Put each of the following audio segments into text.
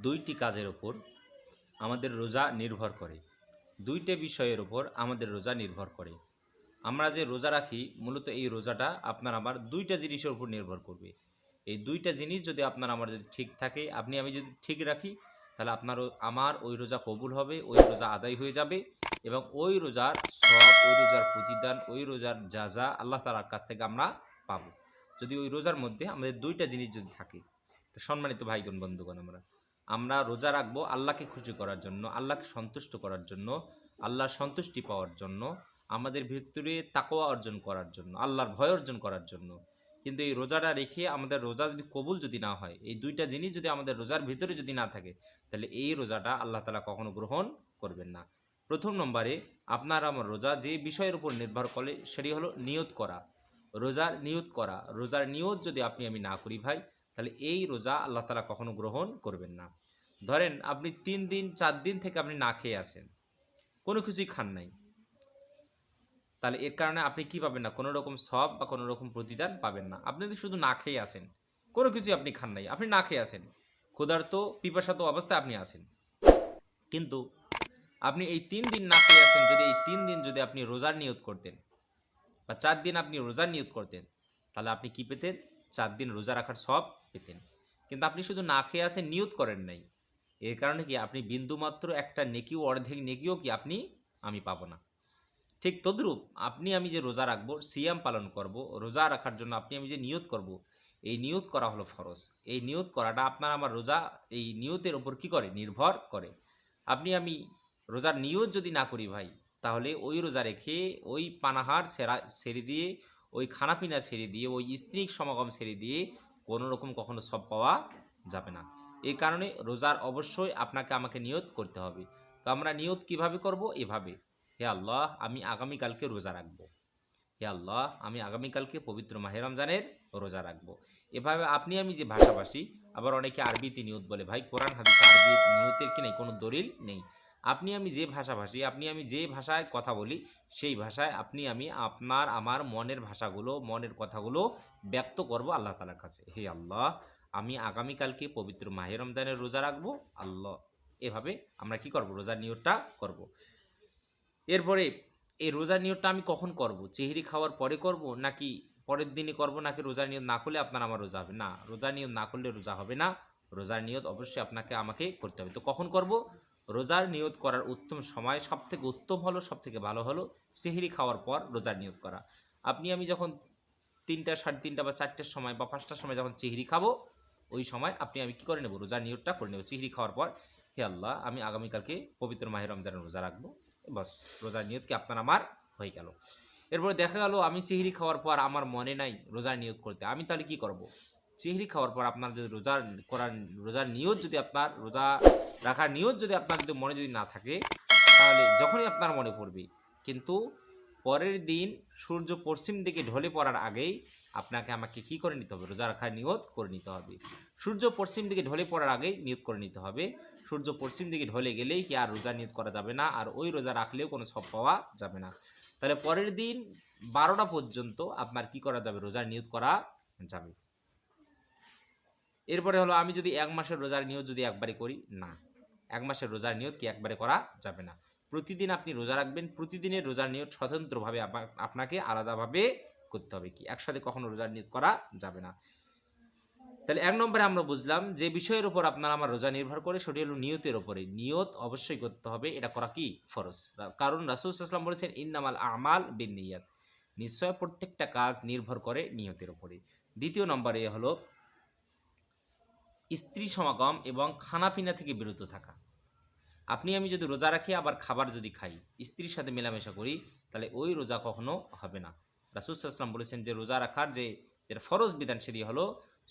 দুইটি কাজের ওপর আমাদের রোজা নির্ভর করে। দুইটা বিষয়ের ওপর আমাদের রোজা নির্ভর করে। আমরা যে রোজা রাখি মূলত এই রোজাটা আপনার আমার দুইটা জিনিসের উপর নির্ভর করবে। এই দুইটা জিনিস যদি আপনার আমার যদি ঠিক থাকে, আপনি আমি যদি ঠিক রাখি, তাহলে আপনার আমার ওই রোজা কবুল হবে, ওই রোজা আদায় হয়ে যাবে এবং ওই রোজার সওয়াব, ওই রোজার প্রতিদান, ওই রোজার জাযা আল্লাহ তাআলার কাছ থেকে আমরা পাবো, যদি ওই রোজার মধ্যে আমাদের দুইটা জিনিস যদি থাকে। তো সম্মানিত ভাইগণ বন্ধুগণ, আমরা রোজা রাখবো আল্লাহকে খুশি করার জন্য, আল্লাহকে সন্তুষ্ট করার জন্য, আল্লাহর সন্তুষ্টি পাওয়ার জন্য, আমাদের ভিতরে তাকওয়া অর্জন করার জন্য, আল্লাহর ভয় অর্জন করার জন্য। কিন্তু এই রোজাটা রেখে আমাদের রোজা যদি কবুল যদি না হয়, এই দুইটা জিনিস যদি আমাদের রোজার ভিতরে যদি না থাকে, তাহলে এই রোজাটা আল্লাহ তাআলা কখনো গ্রহণ করবেন না। প্রথম নম্বরে আপনার আমার রোজা যে বিষয়ের উপর নির্ভর করে সেটি হলো নিয়ত করা। রোজার নিয়ত করা, রোজার নিয়ত যদি আপনি আমি না করি ভাই, তাহলে এই রোজা আল্লাহ তাআলা কখনো গ্রহণ করবেন না। ধরেন আপনি 3 দিন 4 দিন থেকে আপনি না খেয়ে আছেন, কোনো কিছুই খান নাই, তাহলে এর কারণে আপনি কি পাবেন না, কোনো রকম সওয়াব বা কোনো রকম প্রতিদান পাবেন না। আপনি যদি শুধু না খেয়ে আছেন, কোনো কিছুই আপনি খান নাই, আপনি না খেয়ে আছেন, ক্ষুধার্ত পিপাসার্ত অবস্থায় আপনি আছেন, কিন্তু আপনি এই 3 দিন না খেয়ে আছেন, যদি এই 3 দিন যদি আপনি রোজার নিয়ত করতেন বা 4 দিন আপনি রোজার নিয়ত করতেন, তাহলে আপনি কি পেতেন? 4 দিন রোজা রাখার সওয়াব পেতেন। কিন্তু আপনি শুধু না খেয়ে আছেন, নিয়ত করেন নাই, এর কারণে কি আপনি বিন্দুমাত্র একটা নেকিও, অর্ধেক নেকিও কি আমি পাবো না। ঠিক তদ্রূপ আপনি আমি যে রোজা রাখবো, সিয়াম পালন করব, রোজা রাখার জন্য আপনি আমি যে নিয়ত করব, এই নিয়ত করা হলো ফরজ। এই নিয়ত করাটা আপনার আমার রোজা এই নিয়তের ওপর কি করে? নির্ভর করে। আপনি আমি রোজার নিয়ত যদি না করি ভাই, তাহলে ওই রোজা রেখে ওই পানাহার ছেড়ে দিয়ে, ওই খানাপিনা ছেড়ে দিয়ে, ওই স্ত্রীর সমাগম ছেড়ে দিয়ে কোনো রকম কখনো সব পাওয়া যাবে না। এই কারণে রোজার অবশ্যই আপনাকে আমাকে নিয়ত করতে হবে। তো আমরা নিয়ত কিভাবে করব? এভাবে, হে আল্লাহ, আমি আগামীকালকে রোজা রাখবো। হে আল্লাহ, আমি আগামীকালকে পবিত্র মাহে রমজানের রোজা রাখবো। এভাবে আপনি আমি যে ভাষাভাষী, আবার অনেকে আরবিতে নিয়ত বলে, ভাই কোরআন হাদিস আরবি নিয়তের কি নেই? কোনো দলিল নেই। আপনি আমি যে ভাষাভাষী, আপনি আমি যে ভাষায় কথা বলি, সেই ভাষায় আপনি আমি আপনার আমার মনের ভাষাগুলো, মনের কথাগুলো ব্যক্ত করব আল্লাহ তাআলার কাছে। হে আল্লাহ, আমি আগামীকালকে পবিত্র মাহে রমজানের রোজা রাখবো আল্লাহ। এভাবে আমরা কি করব? রোজার নিয়তটা করব। এরপরে এই রোজার নিয়তটা আমি কখন করব? সেহরি খাওয়ার পরে করব, নাকি পরের দিনই করব, নাকি রোজার নিয়ত না করলে আপনার আমার রোজা হবে না? রোজার নিয়ত না করলে রোজা হবে না। রোজার নিয়ত অবশ্যই আপনাকে আমাকে করতে হবে। তো কখন করব? রোজার নিয়ত করার উত্তম সময়, সবথেকে উত্তম হলো, সবথেকে ভালো হলো সেহরি খাওয়ার পর রোজার নিয়ত করা। আপনি আমি যখন 3টা, 3:30 বা 4টার সময় বা 5টার সময় যখন সেহরি খাবো, ওই সময় আপনি আমি কি করে নেব? রোজার নিয়তটা করে নেব সেহরি খাওয়ার পর। হে আল্লাহ, আমি আগামীকালকে পবিত্র মাহে রমজানের রোজা রাখবো। বাস, রোজার নিয়ত কি আপনার আমার হয়ে গেল। এরপরে দেখা গেল আমি সেহরি খাওয়ার পর আমার মনে নাই রোজার নিয়ত করতে, আমি তাহলে কি করব? সেহরি খাওয়ার পর আপনার যদি রোজার নিয়ত যদি আপনার রোজা রাখার নিয়ত যদি আপনার যদি মনে যদি না থাকে, তাহলে যখনই আপনার মনে পড়বে, কিন্তু পরের দিন সূর্য পশ্চিম দিকে ঢলে পড়ার আগেই আপনাকে আমাকে কি করে নিতে হবে? রোজা রাখার নিয়ত করে নিতে হবে। সূর্য পশ্চিম দিকে ঢলে পড়ার আগেই নিয়ত করে নিতে হবে। সূর্য পশ্চিম দিকে ঢলে গেলেই কি আর রোজা নিয়ত করা যাবে না, আর ওই রোজা রাখলেও কোনো সব পাওয়া যাবে না। তাহলে পরের দিন 12টা পর্যন্ত আপনার কি করা যাবে? রোজার নিয়ত করা যাবে। এরপরে হলো, আমি যদি 1 মাসের রোজার নিয়ত যদি একবারে করি, না, 1 মাসের রোজার নিয়ত কি একবারে করা যাবে না। প্রতিদিন আপনি রোজা রাখবেন, প্রতিদিনের রোজার নিয়ত স্বতন্ত্রভাবে আপনাকে আলাদাভাবে করতে হবে। কি একসাথে কখনো রোজার নিয়ত করা যাবে না। তাহলে 1 নম্বরে আমরা বুঝলাম যে বিষয়ের উপর আপনার আমার রোজা নির্ভর করে সেটি হলো নিয়তের উপরে। নিয়ত অবশ্যই করতে হবে, এটা করা কি ফরজ। কারণ রাসূল সাল্লাল্লাহু আলাইহি ওয়াসাল্লাম বলেছেন, ইন্নামাল আমাল বিন্নিয়াত, নিশ্চয় প্রত্যেকটা কাজ নির্ভর করে নিয়তের উপরে। দ্বিতীয় নম্বরে হলো স্ত্রী সমাগম এবং খানাপিনা থেকে বিরত থাকা। আপনি আমি যদি রোজা রাখি আবার খাবার যদি খাই, স্ত্রীর সাথে মেলামেশা করি, তাহলে ওই রোজা কখনো হবে না। রাসূল সাল্লাল্লাহু আলাইহি ওয়াসাল্লাম বলেছেন যে রোজা রাখার যেটা ফরজ বিধান, সেটি হলো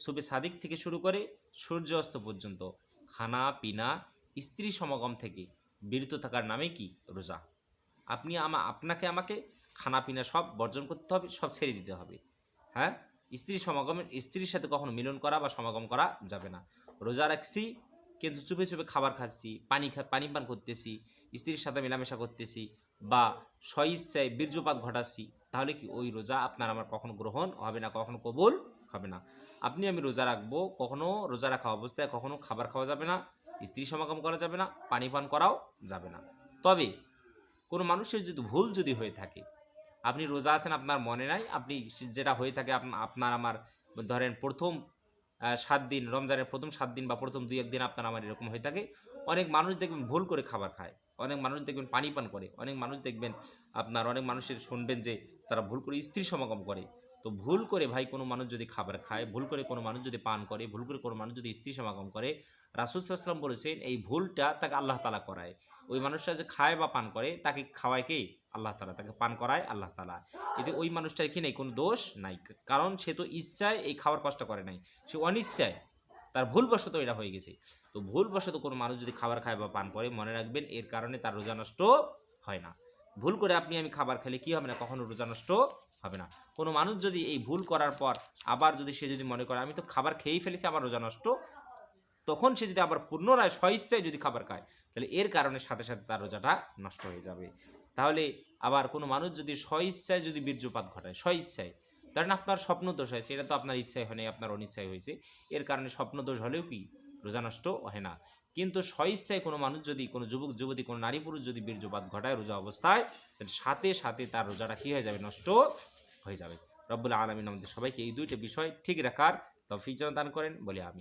সুবে সাদিক থেকে শুরু করে সূর্য অস্ত পর্যন্ত খানা পিনা, স্ত্রী সমাগম থেকে বিরত থাকার নামে কি রোজা। আপনাকে আমাকে খানা পিনা সব বর্জন করতে হবে, সব ছেড়ে দিতে হবে। হ্যাঁ, স্ত্রীর সাথে কখনো মিলন করা বা সমাগম করা যাবে না। রোজা রাখছি কিন্তু চুপে চুপে খাবার খাচ্ছি, পানি পান করতেছি, স্ত্রীর সাথে মেলামেশা করতেছি, বা স্বইচ্ছায় বীর্যপাত ঘটাচ্ছি, তাহলে কি ওই রোজা আপনার আমার কখনো গ্রহণ হবে না, কখনো কবুল হবে না। আপনি আমি রোজা রাখবো, কখনো রোজা রাখা অবস্থায় কখনো খাবার খাওয়া যাবে না, স্ত্রী সমাগম করা যাবে না, পানি পান করাও যাবে না। তবে কোনো মানুষের যদি ভুল যদি হয়ে থাকে, আপনি রোজা আছেন আপনার মনে নাই, আপনি যেটা হয়ে থাকে আপনার আমার ধরেন প্রথম 7 দিন, রমজানের প্রথম 7 দিন বা প্রথম 2-1 দিন আপনার আমার এরকম হয়ে থাকে। অনেক মানুষ দেখবেন ভুল করে খাবার খায়, অনেক মানুষ দেখবেন পানি পান করে, অনেক মানুষ দেখবেন আপনার অনেক মানুষের শুনবেন যে তারা ভুল করে স্ত্রী সমাগম করে। তো ভুল করে ভাই কোনো মানুষ যদি খাবার খায়, ভুল করে কোনো মানুষ যদি পান করে, ভুল করে কোনো মানুষ যদি স্ত্রী সমাগম করে, রাসূল সাল্লাল্লাহু আলাইহি ওয়াসাল্লাম বলেছেন এই ভুলটা তাকে আল্লাহ তাআলা করায়। ওই মানুষটা যে খায় বা পান করে তাকে খাওয়ায় কে? আল্লাহ তাআলা। তাকে পান করায় আল্লাহ তাআলা। এতে ওই মানুষটার কি নেই? কোনো দোষ নাই। কারণ সে তো ইচ্ছায় এই খাওয়ার কষ্ট করে নাই। সে অনিচ্ছায় তার ভুলবশত এটা হয়ে গেছে। তো ভুলবশত কোনো মানুষ যদি খাবার খায় বা পান করে, মনে রাখবেন এর কারণে তার রোজা নষ্ট হয় না। ভুল করে আপনি আমি খাবার খেলে কি হবে না? কখনো রোজা নষ্ট হবে না। কোনো মানুষ যদি এই ভুল করার পর আবার যদি সে যদি মনে করে আমি তো খাবার খেয়েই ফেলেছি আমার রোজা নষ্ট, তখন সে যদি আবার পুনরায় স্বইচ্ছায় যদি খাবার খায়, তাহলে এর কারণে সাথে সাথে তার রোজাটা নষ্ট হয়ে যাবে। তাহলে আবার কোনো মানুষ যদি স্বইচ্ছায় যদি বীর্যপাত ঘটায়, স্বইচ্ছায়, ধরেন আপনার স্বপ্নদোষ হয়েছে, এটা তো আপনার ইচ্ছায় হয় নাই, আপনার অনিচ্ছায় হয়েছে, এর কারণে স্বপ্নদোষ হলেও কি রোজা নষ্ট হয় না। কিন্তু স্বইচ্ছায় কোনো মানুষ যদি, কোনো যুবক যুবতী, কোনো নারী পুরুষ যদি বীর্যপাত ঘটায় রোজা অবস্থায়, তাহলে সাথে সাথে তার রোজাটা কী হয়ে যাবে? নষ্ট হয়ে যাবে। রব্বুল আলামিন আমাদের সবাইকে এই দুইটা বিষয় ঠিক রাখার তৌফিক যেন দান করেন, বলি আমি।